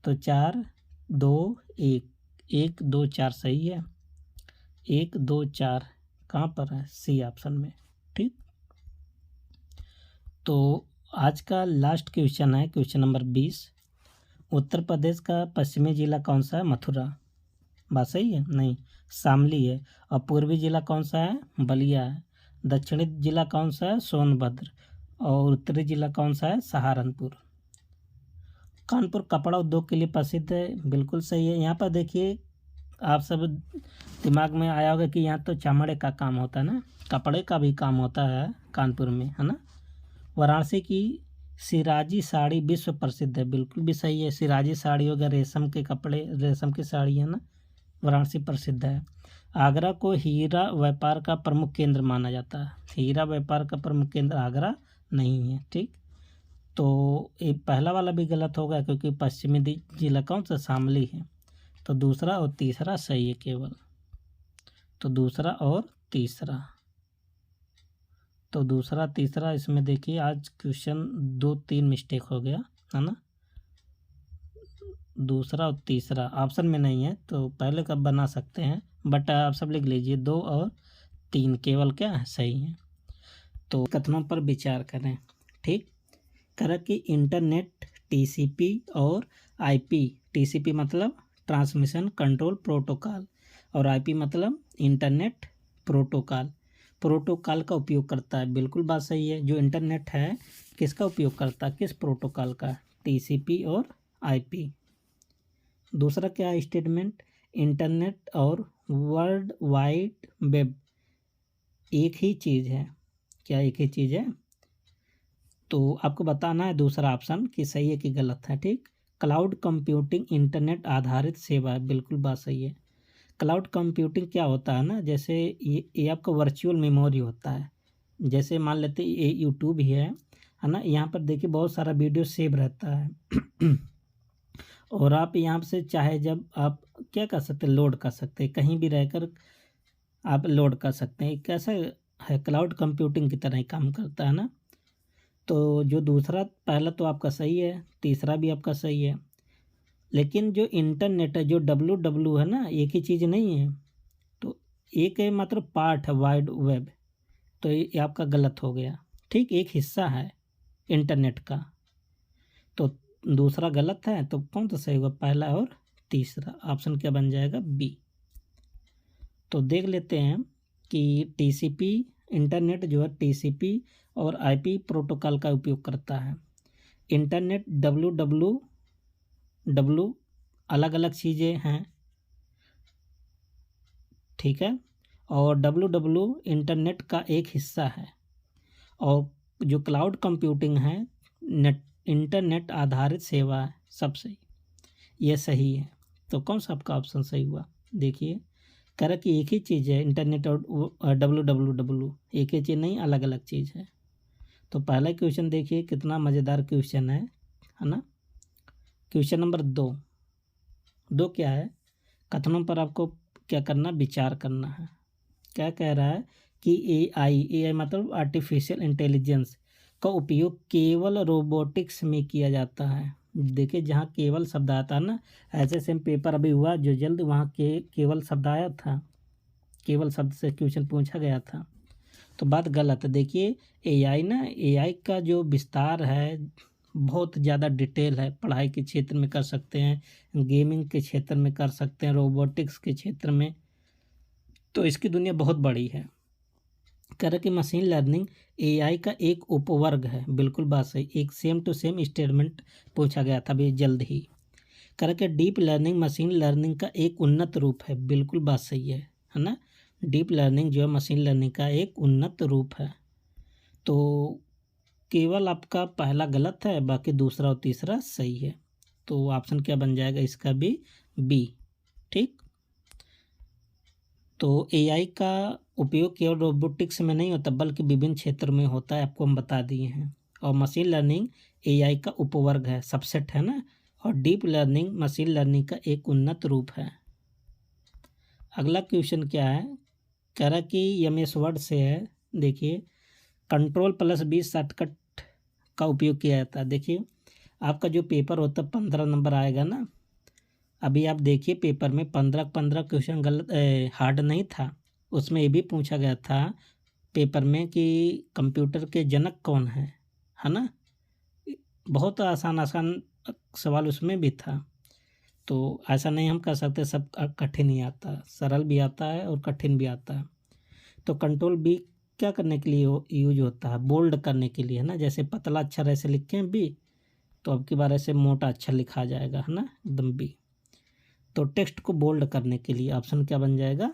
तो 4 2 1 1 2 4 सही है, 1 2 4 कहाँ पर है, सी ऑप्शन में। ठीक, तो आज का लास्ट क्वेश्चन है क्वेश्चन नंबर 20। उत्तर प्रदेश का पश्चिमी जिला कौन सा है, मथुरा। बात सही है, नहीं, शामली है। और पूर्वी जिला कौन सा है, बलिया है। दक्षिणी जिला कौन सा है, सोनभद्र। और उत्तरी जिला कौन सा है, सहारनपुर। कानपुर कपड़ा उद्योग के लिए प्रसिद्ध है, बिल्कुल सही है। यहाँ पर देखिए, आप सब दिमाग में आया होगा कि यहाँ तो चमड़े का काम होता है ना, कपड़े का भी काम होता है कानपुर में, है ना। वाराणसी की सिराजी साड़ी विश्व प्रसिद्ध है, बिल्कुल भी सही है। सिराजी साड़ी वगैरह रेशम के कपड़े, रेशम की साड़ी है ना, वाराणसी प्रसिद्ध है। आगरा को हीरा व्यापार का प्रमुख केंद्र माना जाता है। हीरा व्यापार का प्रमुख केंद्र आगरा नहीं है। ठीक, तो ये पहला वाला भी गलत होगा क्योंकि पश्चिमी जिला कौन सा, शामली है। तो दूसरा और तीसरा सही है केवल, तो दूसरा और तीसरा, तो दूसरा तीसरा इसमें देखिए आज क्वेश्चन 2-3 मिस्टेक हो गया है ना। दूसरा और तीसरा ऑप्शन में नहीं है तो पहले का बना सकते हैं, बट आप सब लिख लीजिए 2 और 3 केवल क्या है, सही है। तो कथनों पर विचार करें। ठीक, करें कि इंटरनेट टीसीपी और आईपी, टीसीपी मतलब ट्रांसमिशन कंट्रोल प्रोटोकॉल और आईपी मतलब इंटरनेट प्रोटोकॉल, प्रोटोकॉल का उपयोग करता है। बिल्कुल बात सही है। जो इंटरनेट है किसका उपयोग करता है, किस प्रोटोकॉल का, टीसीपी और आईपी। दूसरा क्या है स्टेटमेंट, इंटरनेट और वर्ल्ड वाइड वेब एक ही चीज़ है। क्या एक ही चीज़ है, तो आपको बताना है दूसरा ऑप्शन कि सही है कि गलत है। ठीक, क्लाउड कंप्यूटिंग इंटरनेट आधारित सेवा है, बिल्कुल बात सही है। क्लाउड कंप्यूटिंग क्या होता है ना, जैसे ये आपका वर्चुअल मेमोरी होता है। जैसे मान लेते ये यूट्यूब ही है ना, यहाँ पर देखिए बहुत सारा वीडियो सेव रहता है और आप यहाँ से चाहे जब आप क्या कर सकते हैं, लोड कर सकते हैं, कहीं भी रहकर आप लोड कर सकते हैं। कैसा है, क्लाउड कंप्यूटिंग की तरह ही काम करता है ना। तो जो दूसरा, पहला तो आपका सही है, तीसरा भी आपका सही है। लेकिन जो इंटरनेट है, जो डब्ल्यू है ना, एक ही चीज़ नहीं है। तो एक है मात्र पार्ट है वाइड वेब, तो ये आपका गलत हो गया। ठीक, एक हिस्सा है इंटरनेट का, तो दूसरा गलत है। तो कौन सा सही होगा, पहला और तीसरा। ऑप्शन क्या बन जाएगा, बी। तो देख लेते हैं कि टीसीपी, इंटरनेट जो है टीसीपी और आईपी प्रोटोकॉल का उपयोग करता है। इंटरनेट डब्ल्यू अलग अलग चीज़ें हैं, ठीक है। और डब्ल्यू इंटरनेट का एक हिस्सा है। और जो क्लाउड कंप्यूटिंग है नेट इंटरनेट आधारित सेवा है, सब सही, ये सही है। तो कौन सा आपका ऑप्शन सही हुआ, देखिए कह रहा कि एक ही चीज़ है इंटरनेट और डब्ल्यू एक ही चीज़ नहीं, अलग अलग चीज़ है। तो पहला क्वेश्चन देखिए कितना मज़ेदार क्वेश्चन है ना। क्वेश्चन नंबर 2 क्या है, कथनों पर आपको क्या करना, विचार करना है। क्या कह रहा है कि एआई मतलब आर्टिफिशियल इंटेलिजेंस का उपयोग केवल रोबोटिक्स में किया जाता है। देखिए जहाँ केवल शब्द आता है ना, ऐसे सेम पेपर अभी हुआ जो जल्द, वहाँ केवल शब्द आया था, केवल शब्द से क्वेश्चन पूछा गया था। तो बात गलत है। देखिए एआई का जो विस्तार है बहुत ज़्यादा डिटेल है। पढ़ाई के क्षेत्र में कर सकते हैं, गेमिंग के क्षेत्र में कर सकते हैं, रोबोटिक्स के क्षेत्र में, तो इसकी दुनिया बहुत बड़ी है। कह रहा कि मशीन लर्निंग एआई का एक उपवर्ग है, बिल्कुल बात सही। एक सेम टू सेम स्टेटमेंट पूछा गया था अभी जल्द ही। कह रहा कि डीप लर्निंग मशीन लर्निंग का एक उन्नत रूप है, बिल्कुल बात सही है ना। डीप लर्निंग जो है मशीन लर्निंग का एक उन्नत रूप है। तो केवल आपका पहला गलत है, बाकी दूसरा और तीसरा सही है। तो ऑप्शन क्या बन जाएगा इसका भी, बी। ठीक, तो एआई का उपयोग केवल रोबोटिक्स में नहीं होता बल्कि विभिन्न क्षेत्रों में होता है, आपको हम बता दिए हैं। और मशीन लर्निंग एआई का उपवर्ग है, सबसेट है ना। और डीप लर्निंग मशीन लर्निंग का एक उन्नत रूप है। अगला क्वेश्चन क्या है, कह रहा कि एमएस वर्ड से है। देखिए Ctrl+B शॉर्टकट का उपयोग किया जाता है। देखिए आपका जो पेपर होता है 15 नंबर आएगा ना, अभी आप देखिए पेपर में 15 क्वेश्चन गलत हार्ड नहीं था, उसमें ये भी पूछा गया था पेपर में कि कंप्यूटर के जनक कौन है ना। बहुत आसान आसान सवाल उसमें भी था। तो ऐसा नहीं हम कह सकते सब कठिन ही आता, सरल भी आता है और कठिन भी आता है। तो कंट्रोल बी क्या करने के लिए यूज होता है, बोल्ड करने के लिए, है ना। जैसे पतला अक्षर ऐसे लिखे हैं बी, तो अब की बार ऐसे मोटा अक्षर लिखा जाएगा, है ना, एकदम बी। तो टेक्स्ट को बोल्ड करने के लिए ऑप्शन क्या बन जाएगा,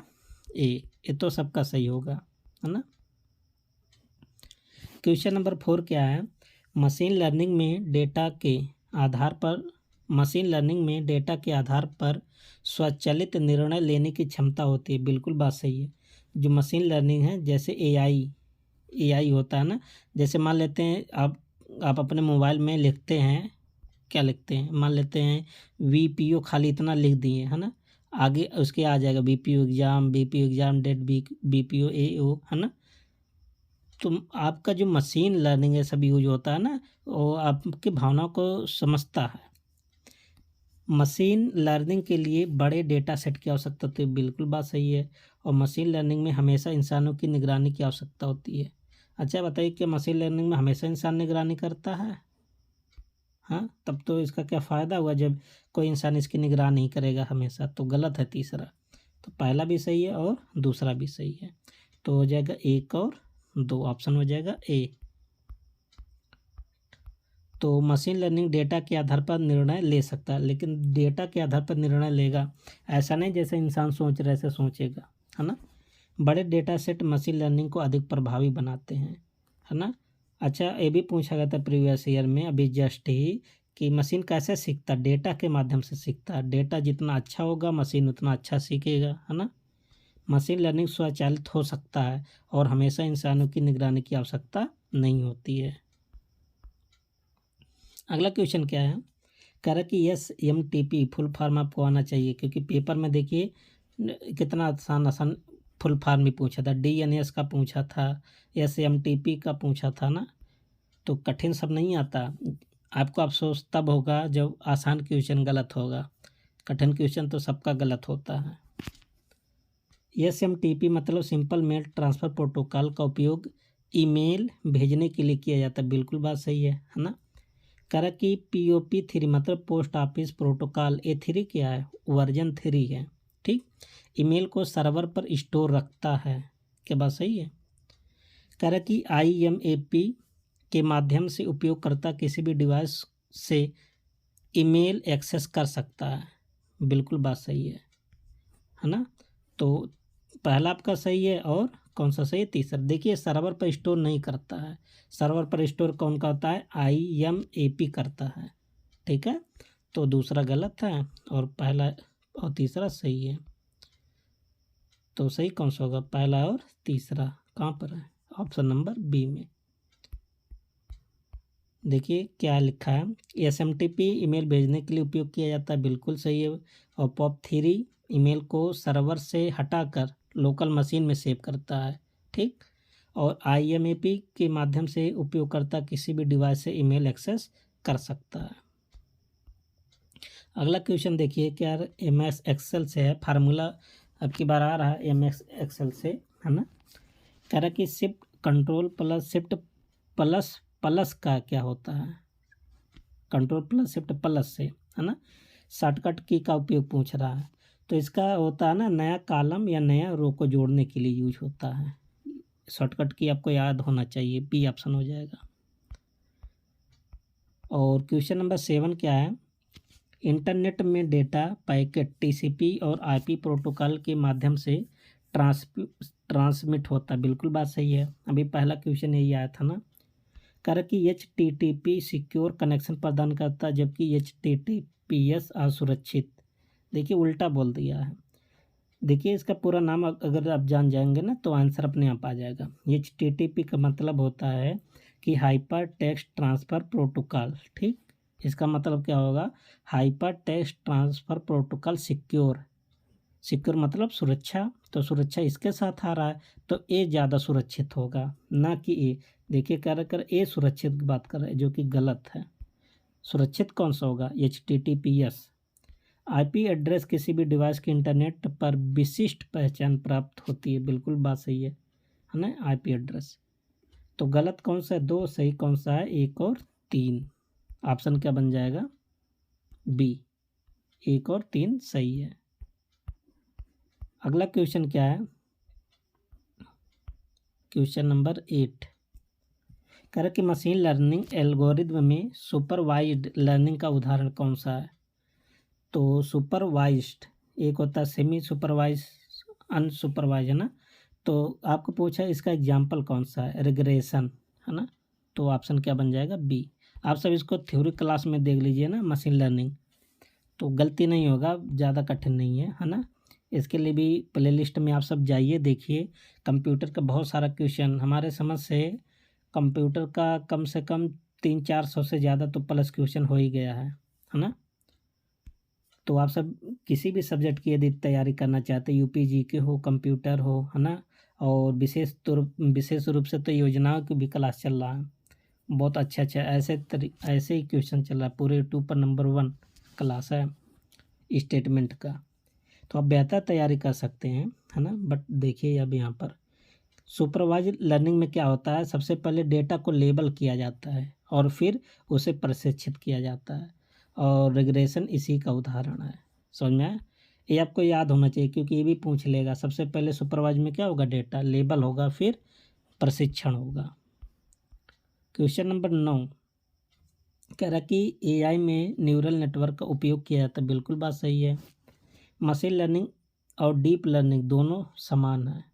ए। ये तो सबका सही होगा, है ना। क्वेश्चन नंबर 4 क्या है, मशीन लर्निंग में डेटा के आधार पर स्वचालित निर्णय लेने की क्षमता होती है। बिल्कुल बात सही है। जो मशीन लर्निंग है, जैसे एआई होता है ना, जैसे मान लेते हैं आप अपने मोबाइल में लिखते हैं, क्या लिखते हैं, मान लेते हैं वीपीओ, खाली इतना लिख दिए, है ना, आगे उसके आ जाएगा बीपीओ एग्ज़ाम डेट बीपीओ एओ, है ना। तो आपका जो मशीन लर्निंग है सब यूज होता है ना, वो आपकी भावनाओं को समझता है। मशीन लर्निंग के लिए बड़े डेटा सेट की आवश्यकता होती है। बिल्कुल बात सही है। और मशीन लर्निंग में हमेशा इंसानों की निगरानी की आवश्यकता होती है। अच्छा बताइए कि मशीन लर्निंग में हमेशा इंसान निगरानी करता है? हाँ, तब तो इसका क्या फ़ायदा हुआ जब कोई इंसान इसकी निगरानी नहीं करेगा हमेशा, तो गलत है तीसरा। तो पहला भी सही है और दूसरा भी सही है। तो हो जाएगा 1 और 2, ऑप्शन हो जाएगा ए। तो मशीन लर्निंग डेटा के आधार पर निर्णय ले सकता है, लेकिन डेटा के आधार पर निर्णय लेगा ऐसा नहीं जैसे इंसान सोच रहे ऐसे सोचेगा, है ना। बड़े डेटा सेट मशीन लर्निंग को अधिक प्रभावी बनाते हैं, है ना। अच्छा, ये भी पूछा गया था प्रीवियस ईयर में अभी जस्ट ही, कि मशीन कैसे सीखता, डेटा के माध्यम से सीखता है। डेटा जितना अच्छा होगा मशीन उतना अच्छा सीखेगा, है ना। मशीन लर्निंग स्वचालित हो सकता है और हमेशा इंसानों की निगरानी की आवश्यकता नहीं होती है। अगला क्वेश्चन क्या है, कह रहा है कि SMTP फुल फॉर्म आपको आना चाहिए, क्योंकि पेपर में देखिए कितना आसान आसान फुल फॉर्म भी पूछा था, DNS का पूछा था, SMTP का पूछा था ना। तो कठिन सब नहीं आता। आपको अफसोस तब होगा जब आसान क्वेश्चन गलत होगा, कठिन क्वेश्चन तो सबका गलत होता है। SMTP मतलब सिंपल मेल ट्रांसफ़र प्रोटोकॉल का उपयोग ईमेल भेजने के लिए किया जाता है। बिल्कुल बात सही है ना। कह रहा कि POP3 मतलब पोस्ट ऑफिस प्रोटोकॉल, A3 क्या है, वर्जन 3 है, ठीक। ईमेल को सर्वर पर स्टोर रखता है, क्या बात सही है। कह रहा कि IMAP के माध्यम से उपयोगकर्ता किसी भी डिवाइस से ईमेल एक्सेस कर सकता है। बिल्कुल बात सही है ना। तो पहला आपका सही है और कौन सा सही है, तीसरा। देखिए सर्वर पर स्टोर नहीं करता है, सर्वर पर स्टोर कौन करता है, IMAP करता है, ठीक है। तो दूसरा गलत है और पहला और तीसरा सही है। तो सही कौन सा होगा, पहला और तीसरा कहाँ पर है, ऑप्शन नंबर बी में। देखिए क्या लिखा है, SMTP ईमेल भेजने के लिए उपयोग किया जाता है, बिल्कुल सही है। और POP3 ईमेल को सर्वर से हटाकर लोकल मशीन में सेव करता है, ठीक। और IMAP के माध्यम से उपयोगकर्ता किसी भी डिवाइस से ईमेल एक्सेस कर सकता है। अगला क्वेश्चन देखिए क्या, MS एक्सेल से है, फार्मूला अब की बार आ रहा है MS एक्सेल से, है ना। कह रहा कि shift control plus shift plus plus का क्या होता है, कंट्रोल प्लस शिफ्ट प्लस से, है ना, शॉर्टकट की का उपयोग पूछ रहा है। तो इसका होता है ना, नया कॉलम या नया रो को जोड़ने के लिए यूज होता है। शॉर्टकट की आपको याद होना चाहिए, बी ऑप्शन हो जाएगा। और क्वेश्चन नंबर 7 क्या है, इंटरनेट में डेटा पैकेट TCP और IP प्रोटोकॉल के माध्यम से ट्रांसमिट होता है। बिल्कुल बात सही है, अभी पहला क्वेश्चन यही आया था ना। कह रहा कि HTTP सिक्योर कनेक्शन प्रदान करता है, जबकि HTTPS असुरक्षित। देखिए उल्टा बोल दिया है। देखिए इसका पूरा नाम अगर आप जान जाएंगे ना तो आंसर अपने आप आ जाएगा। HTTP का मतलब होता है कि हाइपर टेक्स्ट ट्रांसफ़र प्रोटोकॉल, ठीक। इसका मतलब क्या होगा, hyper text transfer protocol secure. Secure मतलब सुरक्षा, तो सुरक्षा इसके साथ आ रहा है तो ए ज़्यादा सुरक्षित होगा, ना कि ए। देखिए कर ए सुरक्षित की बात कर रहे हैं, जो कि गलत है। सुरक्षित कौन सा होगा, HTTPS। आईपी एड्रेस किसी भी डिवाइस के इंटरनेट पर विशिष्ट पहचान प्राप्त होती है, बिल्कुल बात सही है ना, आईपी एड्रेस। तो गलत कौन सा है? 2, सही कौन सा है? 1 और 3। ऑप्शन क्या बन जाएगा? बी, 1 और 3 सही है। अगला क्वेश्चन क्या है? क्वेश्चन नंबर 8 कह रहा कि मशीन लर्निंग एल्गोरिदम में सुपरवाइज्ड लर्निंग का उदाहरण कौन सा है? तो सुपरवाइज्ड एक होता है सेमी सुपरवाइज, अनसुपरवाइज, है ना। तो आपको पूछा इसका एग्जाम्पल कौन सा है? रिग्रेशन, है ना। तो ऑप्शन क्या बन जाएगा? बी। आप सब इसको थ्योरी क्लास में देख लीजिए ना, मशीन लर्निंग, तो गलती नहीं होगा, ज़्यादा कठिन नहीं है ना। इसके लिए भी प्लेलिस्ट में आप सब जाइए, देखिए। कंप्यूटर का बहुत सारा क्वेश्चन हमारे समझ से कंप्यूटर का कम से कम 300-400 से ज़्यादा तो प्लस क्वेश्चन हो ही गया है ना। तो आप सब किसी भी सब्जेक्ट की यदि तैयारी करना चाहते, यूपी जीके हो, कंप्यूटर हो, है ना, और विशेष रूप से तो योजनाओं की भी क्लास चल रहा है, बहुत अच्छा ऐसे ही क्वेश्चन चल रहा है, पूरे यूट्यूब पर नंबर 1 क्लास है स्टेटमेंट का। तो आप बेहतर तैयारी कर सकते हैं, है ना। बट देखिए अब यहाँ पर सुपरवाइज लर्निंग में क्या होता है? सबसे पहले डेटा को लेबल किया जाता है और फिर उसे प्रशिक्षित किया जाता है, और रिग्रेशन इसी का उदाहरण है। समझ में आया? ये आपको याद होना चाहिए क्योंकि ये भी पूछ लेगा। सबसे पहले सुपरवाइज में क्या होगा? डेटा लेबल होगा, फिर प्रशिक्षण होगा। क्वेश्चन नंबर 9 कह रहा कि एआई में न्यूरल नेटवर्क का उपयोग किया जाता है, बिल्कुल बात सही है। मशीन लर्निंग और डीप लर्निंग दोनों समान है,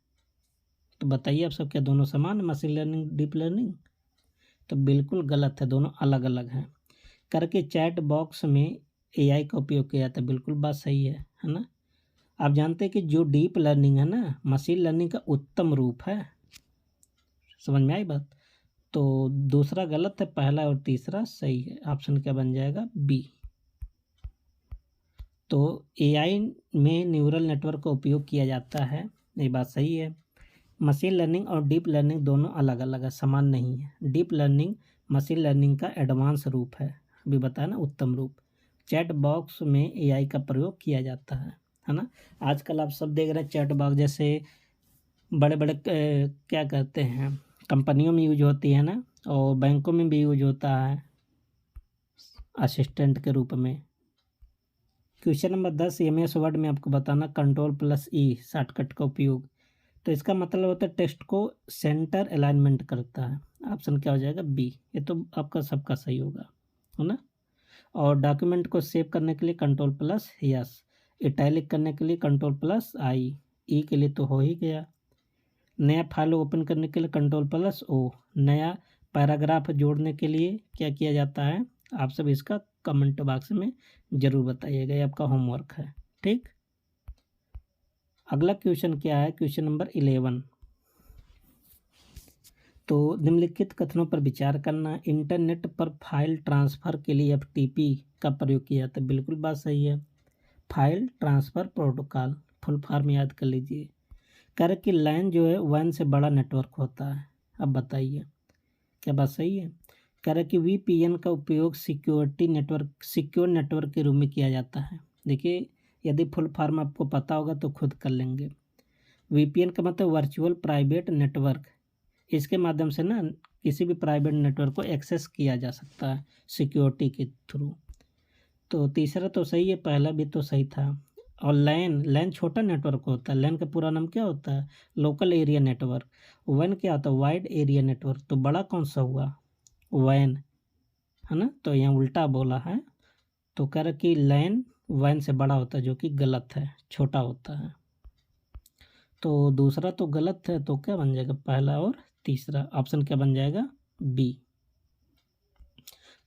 तो बताइए आप सब, क्या दोनों समान है मशीन लर्निंग डीप लर्निंग? तो बिल्कुल गलत है, दोनों अलग अलग हैं। करके चैट बॉक्स में एआई का उपयोग किया जाता है, बिल्कुल बात सही है ना। आप जानते हैं कि जो डीप लर्निंग है ना, मशीन लर्निंग का उत्तम रूप है। समझ में आई बात? तो दूसरा गलत है, पहला और तीसरा सही है। ऑप्शन क्या बन जाएगा? बी। तो एआई में न्यूरल नेटवर्क का उपयोग किया जाता है, ये बात सही है। मशीन लर्निंग और डीप लर्निंग दोनों अलग अलग है, समान नहीं है। डीप लर्निंग मशीन लर्निंग का एडवांस रूप है, अभी बताया ना, उत्तम रूप। चैट बॉक्स में एआई का प्रयोग किया जाता है ना। आजकल आप सब देख रहे हैं चैट बॉक्स जैसे बड़े बड़े क्या कहते हैं, कंपनियों में यूज होती है ना, और बैंकों में भी यूज होता है असिस्टेंट के रूप में। क्वेश्चन नंबर 10 एमएस वर्ड में आपको बताना कंट्रोल+E शॉर्टकट का उपयोग। तो इसका मतलब होता है टेक्स्ट को सेंटर अलाइनमेंट करता है। ऑप्शन क्या हो जाएगा? बी। ये तो आपका सबका सही होगा, है ना। और डॉक्यूमेंट को सेव करने के लिए कंट्रोल+यस, इटैलिक करने के लिए कंट्रोल+I, ई के लिए तो हो ही गया। नया फाइल ओपन करने के लिए कंट्रोल+O, नया पैराग्राफ जोड़ने के लिए क्या किया जाता है? आप सब इसका कमेंट बॉक्स में ज़रूर बताइएगा, ये आपका होमवर्क है, ठीक। अगला क्वेश्चन क्या है? क्वेश्चन नंबर 11 तो निम्नलिखित कथनों पर विचार करना। इंटरनेट पर फाइल ट्रांसफ़र के लिए एफटीपी का प्रयोग किया जाता है, बिल्कुल बात सही है। File transfer protocol full form याद कर लीजिए। कह रहे कि लैन जो है WAN से बड़ा नेटवर्क होता है। अब बताइए क्या बात सही है? कह रहे कि VPN का उपयोग सिक्योर नेटवर्क के रूप में किया जाता है। देखिए यदि फुल फॉर्म आपको पता होगा तो खुद कर लेंगे। VPN का मतलब वर्चुअल प्राइवेट नेटवर्क, इसके माध्यम से ना किसी भी प्राइवेट नेटवर्क को एक्सेस किया जा सकता है सिक्योरिटी के थ्रू। तो तीसरा तो सही है, पहला भी तो सही था। और लैन छोटा नेटवर्क होता है। लैन का पूरा नाम क्या होता है? Local area network. WAN क्या होता है? Wide area network. तो बड़ा कौन सा हुआ? WAN, है ना। तो यहाँ उल्टा बोला है, तो कह रहा कि लैन WAN से बड़ा होता है, जो कि गलत है, छोटा होता है। तो दूसरा तो गलत है, तो क्या बन जाएगा? पहला और तीसरा। ऑप्शन क्या बन जाएगा? बी।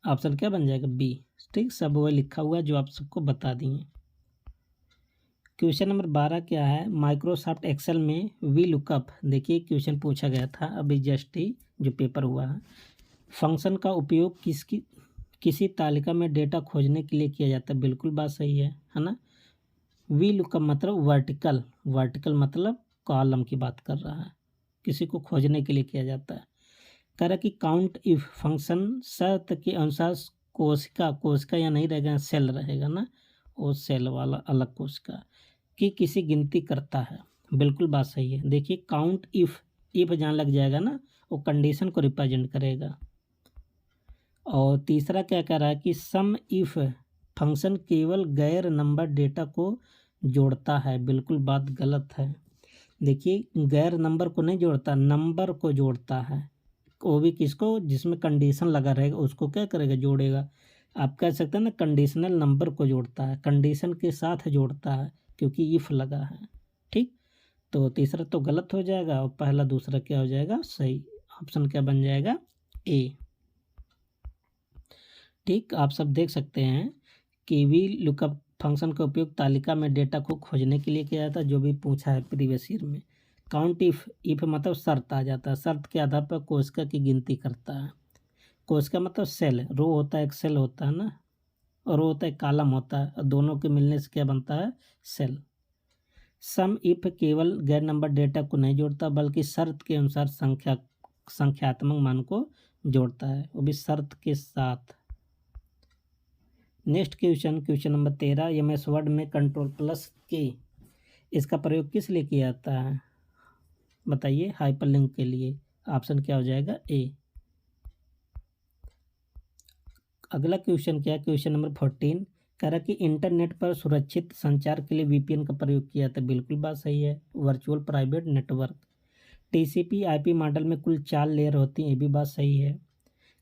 ऑप्शन क्या बन जाएगा? बी, ठीक। सब वही लिखा हुआ है जो आप सबको बता दिए। क्वेश्चन नंबर 12 क्या है? माइक्रोसॉफ्ट एक्सेल में वी लुकअप, देखिए क्वेश्चन पूछा गया था अभी जस्ट ही जो पेपर हुआ है। फंक्शन का उपयोग किसी तालिका में डेटा खोजने के लिए किया जाता है, बिल्कुल बात सही है ना। वी लुकअप मतलब वर्टिकल मतलब कॉलम की बात कर रहा है, किसी को खोजने के लिए किया जाता है। कह रहा कि काउंट इफ फंक्शन शर्त के अनुसार कोशिका या नहीं रहेगा, सेल रहेगा ना, वो सेल वाला अलग कोश का, कि किसी गिनती करता है, बिल्कुल बात सही है। देखिए काउंट इफ जहाँ लग जाएगा ना वो कंडीशन को रिप्रेजेंट करेगा। और तीसरा क्या कह रहा है कि सम इफ फंक्शन केवल गैर नंबर डेटा को जोड़ता है, बिल्कुल बात गलत है। देखिए गैर नंबर को नहीं जोड़ता, नंबर को जोड़ता है, वो भी किसको, जिसमें कंडीशन लगा रहेगा उसको क्या करेगा, जोड़ेगा। आप कह सकते हैं ना कंडीशनल नंबर को जोड़ता है, कंडीशन के साथ जोड़ता है क्योंकि इफ लगा है। ठीक, तो तीसरा तो गलत हो जाएगा और पहला दूसरा क्या हो जाएगा, सही। ऑप्शन क्या बन जाएगा, ए। ठीक, आप सब देख सकते हैं कि वी लुकअप फंक्शन का उपयोग तालिका में डेटा को खोजने के लिए किया जाता है, जो भी पूछा है प्रीवियस ईयर में। काउंट इफ मतलब शर्त आ जाता है, शर्त के आधार पर कोशिका की गिनती करता है। कोशिका मतलब सेल, रो होता है, एक सेल होता है ना, और रो होता है कॉलम होता है, और दोनों के मिलने से क्या बनता है, सेल। सम इफ केवल गैर नंबर डेटा को नहीं जोड़ता बल्कि शर्त के अनुसार संख्यात्मक मान को जोड़ता है, वो भी शर्त के साथ। Next question number 13, MS word में कंट्रोल प्लस के, इसका प्रयोग किस लिए किया जाता है, बताइए। हाइपरलिंक के लिए। ऑप्शन क्या हो जाएगा, ए। अगला क्वेश्चन क्या है, क्वेश्चन नंबर 14, कह रहा है कि इंटरनेट पर सुरक्षित संचार के लिए वीपीएन का प्रयोग किया जाता है, बिल्कुल बात सही है। Virtual private network. TCP IP model में कुल 4 लेयर होती हैं, ये भी बात सही है।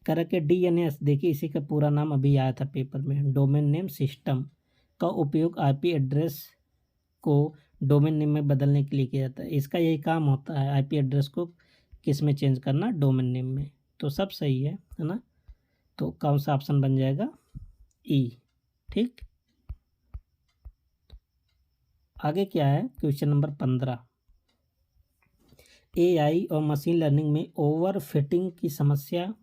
कह रहा है कि डीएनएस, देखिए इसी का पूरा नाम अभी आया था पेपर में, डोमेन नेम सिस्टम, का उपयोग आईपी एड्रेस को डोमेन नेम में बदलने के लिए किया जाता है। इसका यही काम होता है, आईपी एड्रेस को किस में चेंज करना, डोमेन नेम में। तो सब सही है ना। तो कौन सा ऑप्शन बन जाएगा, ई। ठीक, आगे क्या है, क्वेश्चन नंबर 15, एआई और मशीन लर्निंग में ओवर फिटिंग की समस्या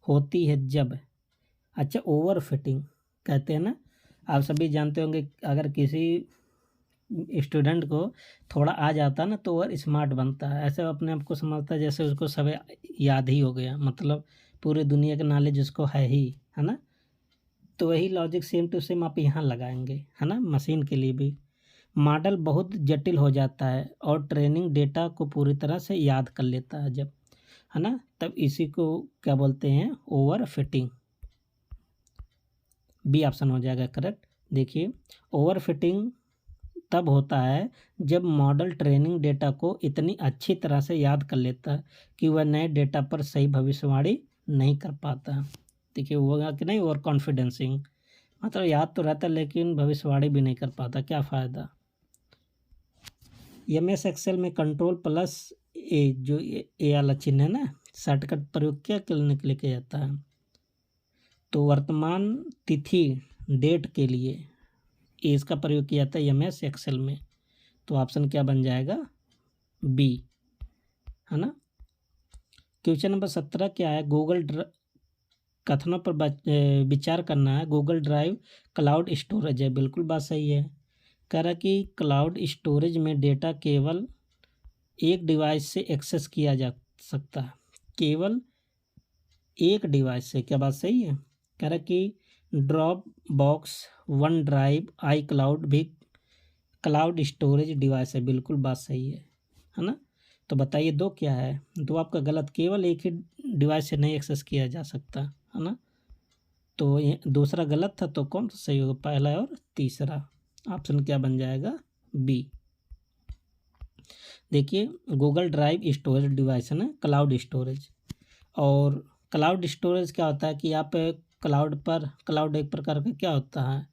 होती है जब, अच्छा ओवर फिटिंग कहते हैं ना, आप सभी जानते होंगे अगर किसी स्टूडेंट को थोड़ा आ जाता है ना तो वह स्मार्ट बनता है, ऐसे अपने आप को समझता है जैसे उसको सब याद ही हो गया, मतलब पूरी दुनिया का नॉलेज उसको है ही, है ना। तो वही लॉजिक सेम टू सेम आप यहाँ लगाएंगे, है ना। मशीन के लिए भी मॉडल बहुत जटिल हो जाता है और ट्रेनिंग डेटा को पूरी तरह से याद कर लेता है जब, है ना, तब इसी को क्या बोलते हैं, ओवर फिटिंग। बी ऑप्शन हो जाएगा करेक्ट। देखिए ओवर फिटिंग तब होता है जब मॉडल ट्रेनिंग डेटा को इतनी अच्छी तरह से याद कर लेता है कि वह नए डेटा पर सही भविष्यवाणी नहीं कर पाता। देखिए होगा कि नहीं, ओवर कॉन्फिडेंसिंग मतलब याद तो रहता है लेकिन भविष्यवाणी भी नहीं कर पाता, क्या फ़ायदा। एमएस एक्सेल में कंट्रोल प्लस ए, जो ए वाला चिन्ह है ना, शॉर्टकट प्रयोग क्या करने के लिए किया जाता है, तो वर्तमान तिथि डेट के लिए इसका प्रयोग किया जाता है एमएस एक्सेल में। तो ऑप्शन क्या बन जाएगा, बी, है ना। क्वेश्चन नंबर 17 क्या है, कथनों पर विचार करना है। गूगल ड्राइव क्लाउड स्टोरेज है, बिल्कुल बात सही है। कह रहा कि क्लाउड स्टोरेज में डेटा केवल एक डिवाइस से एक्सेस किया जा सकता है, केवल एक डिवाइस से, क्या बात सही है। कह रहा कि ड्रॉप बॉक्स, वन ड्राइव, आई क्लाउड भी क्लाउड स्टोरेज डिवाइस है, बिल्कुल बात सही है ना। तो बताइए दो क्या है, दो आपका गलत, केवल एक ही डिवाइस से नहीं एक्सेस किया जा सकता, है ना। तो ये दूसरा गलत था, तो कौन सा सही होगा, पहला और तीसरा। ऑप्शन क्या बन जाएगा, बी। देखिए गूगल ड्राइव स्टोरेज डिवाइस है ना, क्लाउड स्टोरेज। और क्लाउड स्टोरेज क्या होता है कि आप क्लाउड एक प्रकार का क्या होता है,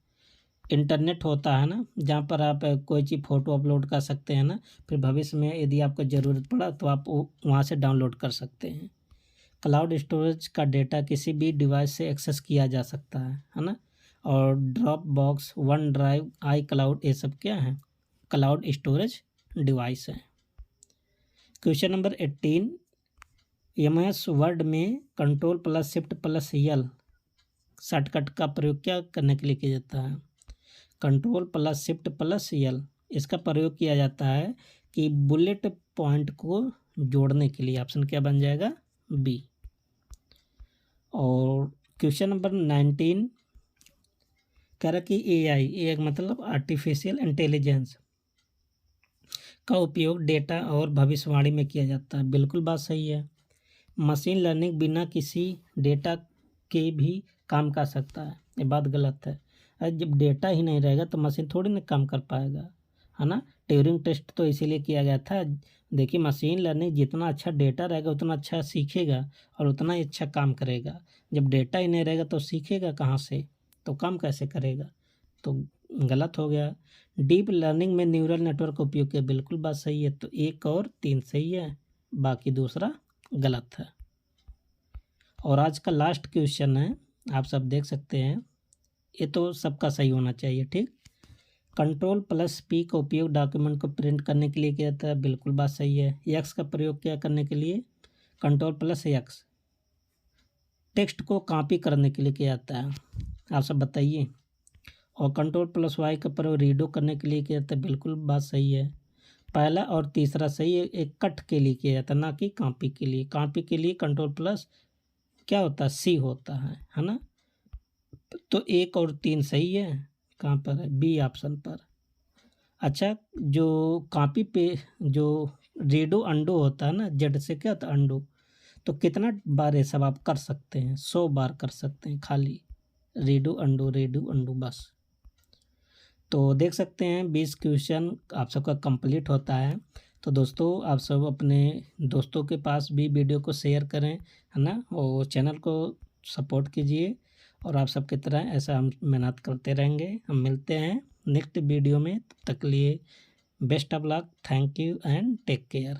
इंटरनेट होता है ना, जहाँ पर आप कोई चीज़ फ़ोटो अपलोड कर सकते हैं ना, फिर भविष्य में यदि आपको ज़रूरत पड़ा तो आप वहाँ से डाउनलोड कर सकते हैं। क्लाउड स्टोरेज का डेटा किसी भी डिवाइस से एक्सेस किया जा सकता है ना। और ड्रॉप बॉक्स, वन ड्राइव, आई क्लाउड, ये सब क्या है, क्लाउड स्टोरेज डिवाइस है। क्वेश्चन नंबर 18, एमएस वर्ड में कंट्रोल प्लस शिफ्ट प्लस यल शॉर्टकट का प्रयोग क्या करने के लिए किया जाता है, कंट्रोल प्लस शिफ्ट प्लस यल, इसका प्रयोग किया जाता है कि बुलेट पॉइंट को जोड़ने के लिए। ऑप्शन क्या बन जाएगा, बी। और क्वेश्चन नंबर 19, कह रहा कि एआई मतलब आर्टिफिशियल इंटेलिजेंस का उपयोग डेटा और भविष्यवाणी में किया जाता है। बिल्कुल बात सही है। मशीन लर्निंग बिना किसी डेटा के भी काम कर सकता है, ये बात गलत है। जब डेटा ही नहीं रहेगा तो मशीन थोड़ी ना काम कर पाएगा, है ना। ट्यूरिंग टेस्ट तो इसीलिए किया गया था। देखिए, मशीन लर्निंग जितना अच्छा डेटा रहेगा उतना अच्छा सीखेगा और उतना ही अच्छा काम करेगा। जब डेटा ही नहीं रहेगा तो सीखेगा कहाँ से, तो काम कैसे करेगा, तो गलत हो गया। डीप लर्निंग में न्यूरल नेटवर्क का उपयोग किया, बिल्कुल बात सही है। तो 1 और 3 सही है, बाकी दूसरा गलत है। और आज का लास्ट क्वेश्चन है, आप सब देख सकते हैं, ये तो सबका सही होना चाहिए, ठीक। Ctrl+P का उपयोग डॉक्यूमेंट को प्रिंट करने के लिए किया जाता है, बिल्कुल बात सही है। X का प्रयोग क्या करने के लिए, Ctrl+X टेक्स्ट को कॉपी करने के लिए किया जाता है, आप सब बताइए। और Ctrl+Y का प्रयोग रीडो करने के लिए किया जाता है, बिल्कुल बात सही है। पहला और तीसरा सही है, एक कट के लिए किया जाता है, ना कि कॉपी के लिए। कॉपी के लिए Ctrl+ क्या होता है, C होता है ना। तो 1 और 3 सही है, कहाँ पर है, बी ऑप्शन पर। अच्छा, जो कॉपी पे जो रीडो अंडो होता है ना, जेड से क्या होता है अंडो, तो कितना बार ये सब आप कर सकते हैं, 100 बार कर सकते हैं खाली, रीडो अंडो बस। तो देख सकते हैं 20 क्वेश्चन आप सबका कंप्लीट होता है। तो दोस्तों, आप सब अपने दोस्तों के पास भी वीडियो को शेयर करें, है ना, और चैनल को सपोर्ट कीजिए। और आप सबकी तरह ऐसा हम मेहनत करते रहेंगे। हम मिलते हैं नेक्स्ट वीडियो में, तब तक के लिए best of luck, thank you and take care.